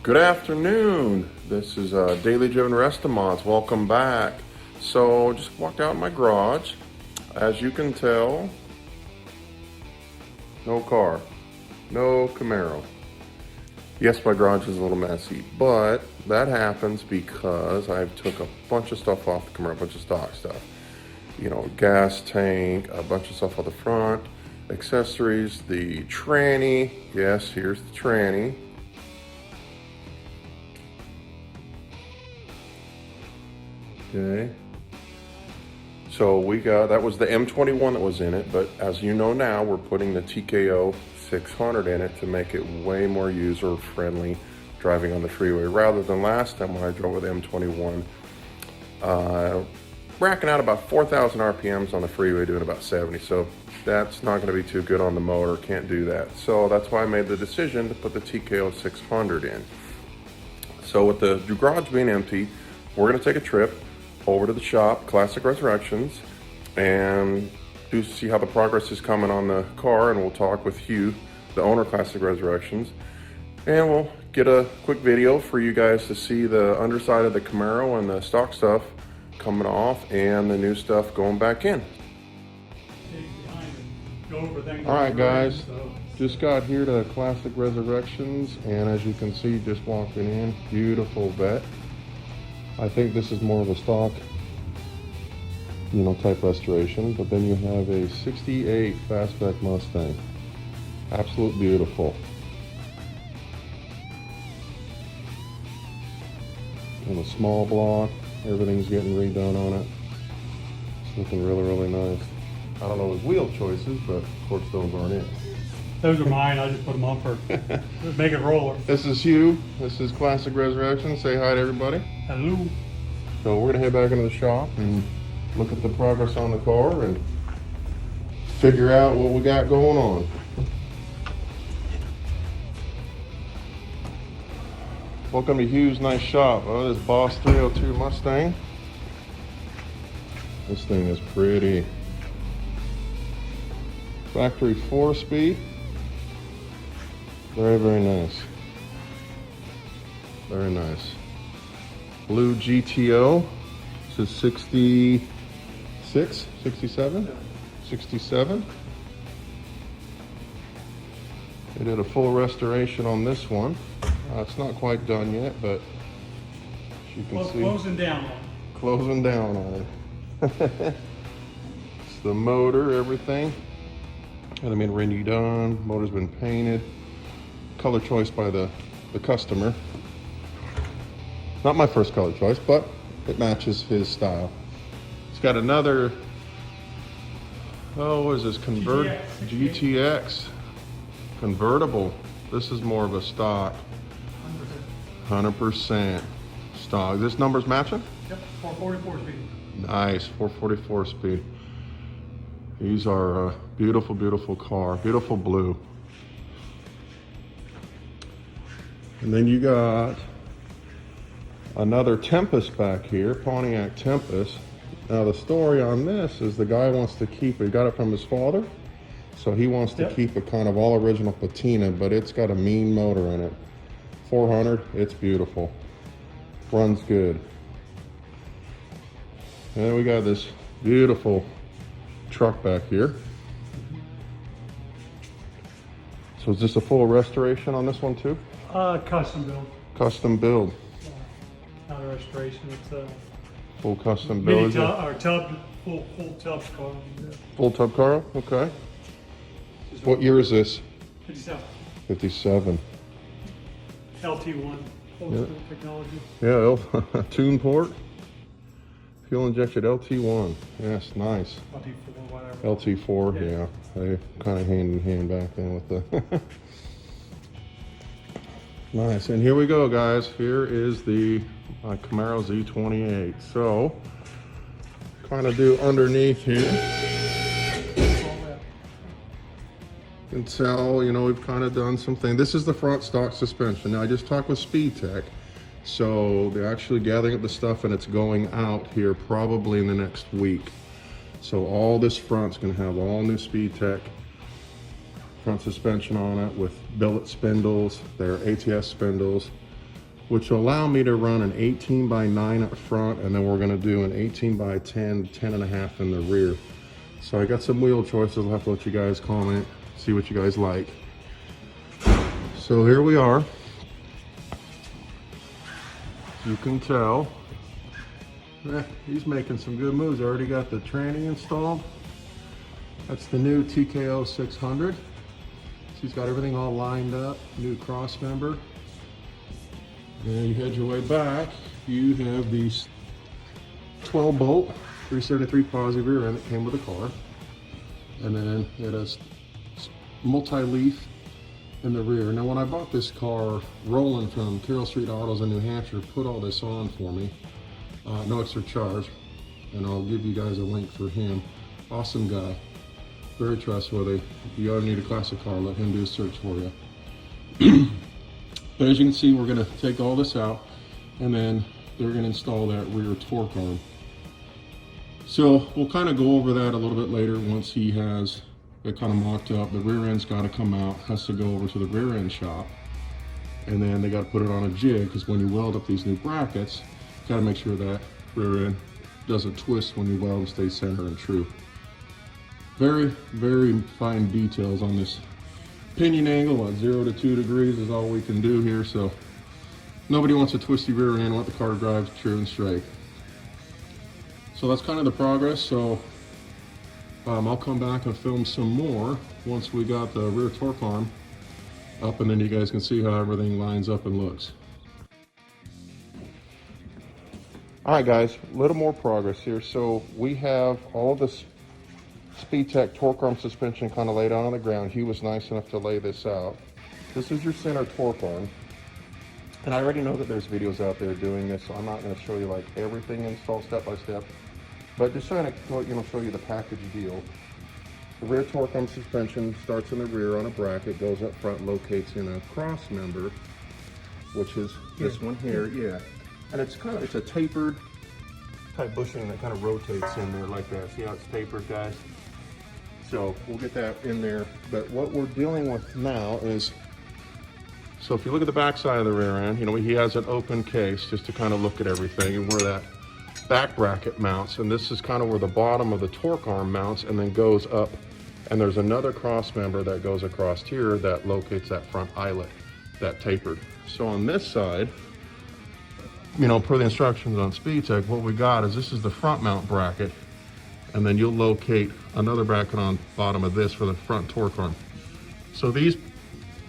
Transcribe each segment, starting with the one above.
Good afternoon. This is Daily Driven Restaurants. Welcome back. So just walked out in my garage. As you can tell, no car, no Camaro. Yes, my garage is a little messy, but that happens because I took a bunch of stuff off the Camaro, a bunch of stock stuff. You know, gas tank, a bunch of stuff on the front, accessories, the tranny. Yes, here's the tranny. Okay, so we got, that was the M21 that was in it, but as you know now, we're putting the TKO 600 in it to make it way more user-friendly driving on the freeway, rather than last time when I drove with M21, racking out about 4,000 RPMs on the freeway, doing about 70, so that's not going to be too good on the motor, can't do that. So that's why I made the decision to put the TKO 600 in. So with the garage being empty, we're going to take a trip over to the shop, Classic Resurrections, and see how the progress is coming on the car, and we'll talk with Hugh, the owner of Classic Resurrections, and we'll get a quick video for you guys to see the underside of the Camaro and the stock stuff coming off and the new stuff going back in. All right, guys, just got here to Classic Resurrections, and as you can see, just walking in, beautiful vet. I think this is more of a stock, you know, type restoration, but then you have a 68 fastback Mustang. Absolute beautiful. And a small block, everything's getting redone on it. It's looking really, really nice. I don't know his wheel choices, but of course those aren't it. Those are mine, I just put them on for make it roller. This is Hugh, this is Classic Resurrection. Say hi to everybody. Hello. So we're gonna head back into the shop and look at the progress on the car and figure out what we got going on. Welcome to Hugh's nice shop. Oh, this Boss 302 Mustang. This thing is pretty. Factory 4-speed. Very, very nice. Very nice. Blue GTO. This is 66, 67, 67. They did a full restoration on this one. It's not quite done yet, but as you can see, closing down on it. Closing down on it. It's the motor, everything. Hasn't been redone. Motor's been painted. Color choice by the customer. Not my first color choice, but it matches his style. It's got another, oh, what is this? GTX convertible. This is more of a stock. 100% stock. This number's matching? Yep, 444 speed. Nice, 444 speed. These are a beautiful, beautiful car. Beautiful blue. And then you got another Tempest back here, Pontiac Tempest. Now the story on this is the guy wants to keep it, he got it from his father, so he wants to keep it kind of all original patina, but it's got a mean motor in it. 400, it's beautiful. Runs good. And then we got this beautiful truck back here. So is this a full restoration on this one too? Custom build. Custom build. Not a restoration, it's a Full custom build. full tub car. Full tub car, okay. What year is this? 57. 57. LT1, old school technology. Yeah, tune port. Fuel injected LT1. Yes, nice. LT4, whatever. LT4, yeah. They kind of hand in hand back then with the... Nice, and here we go, guys. Here is the Camaro Z28. So, kind of do underneath here. You can tell, you know, we've kind of done something. This is the front stock suspension. Now, I just talked with Speed Tech. So, they're actually gathering up the stuff and it's going out here probably in the next week. So, all this front's going to have all new Speed Tech front suspension on it with billet spindles. They're ATS spindles. which will allow me to run an 18 by 9 up front, and then we're gonna do an 18 by 10, 10.5 in the rear. So I got some wheel choices. I'll have to let you guys comment, see what you guys like. So here we are. You can tell, he's making some good moves. I already got the tranny installed. That's the new TKO 600. So he's got everything all lined up, new cross member. And you head your way back, you have these 12 bolt, 373 positive rear end that came with the car. And then it has multi-leaf in the rear. Now when I bought this car, Roland from Carroll Street Autos in New Hampshire put all this on for me. No extra charge. And I'll give you guys a link for him. Awesome guy, very trustworthy. If you ever need a classic car, let him do a search for you. But as you can see, we're gonna take all this out, and then they're gonna install that rear torque arm. So we'll kind of go over that a little bit later once he has it kind of mocked up. The rear end's got to come out, has to go over to the rear end shop, and then they got to put it on a jig, because when you weld up these new brackets, you got to make sure that rear end doesn't twist when you weld and stay center and true. Very, very fine details on this pinion angle at 0 to 2 degrees is all we can do here, so nobody wants a twisty rear end, want the car to drive true and straight. So that's kind of the progress. So I'll come back and film some more once we got the rear torque arm up, and then you guys can see how everything lines up and looks. All right guys, a little more progress here. So we have all this SpeedTech torque arm suspension kind of laid out on the ground. He was nice enough to lay this out. This is your center torque arm. And I already know that there's videos out there doing this, so I'm not going to show you like everything installed step by step, but just trying to show you the package deal. The rear torque arm suspension starts in the rear on a bracket, goes up front, locates in a cross member, which is this one here, yeah. And it's a tapered type bushing that kind of rotates in there like that. See how it's tapered, guys? So we'll get that in there. But what we're dealing with now is, so if you look at the back side of the rear end, you know, he has an open case just to kind of look at everything and where that back bracket mounts. And this is kind of where the bottom of the torque arm mounts and then goes up. And there's another cross member that goes across here that locates that front eyelet, that tapered. So on this side, you know, per the instructions on SpeedTech, what we got is this is the front mount bracket, and then you'll locate another bracket on bottom of this for the front torque arm. So these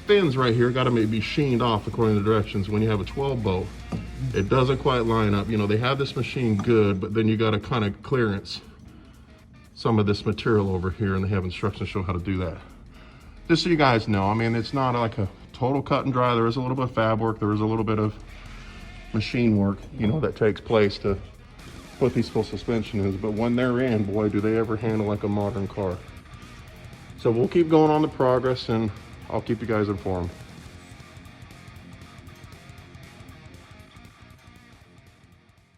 fins right here got to maybe machined off according to the directions. When you have a 12 bolt, it doesn't quite line up. You know, they have this machine good, but then you got to kind of clearance some of this material over here, and they have instructions to show how to do that. Just so you guys know, I mean, it's not like a total cut and dry. There is a little bit of fab work. There is a little bit of machine work, you know, that takes place to put these full suspension in, but when they're in, boy, do they ever handle like a modern car. So we'll keep going on the progress, and I'll keep you guys informed.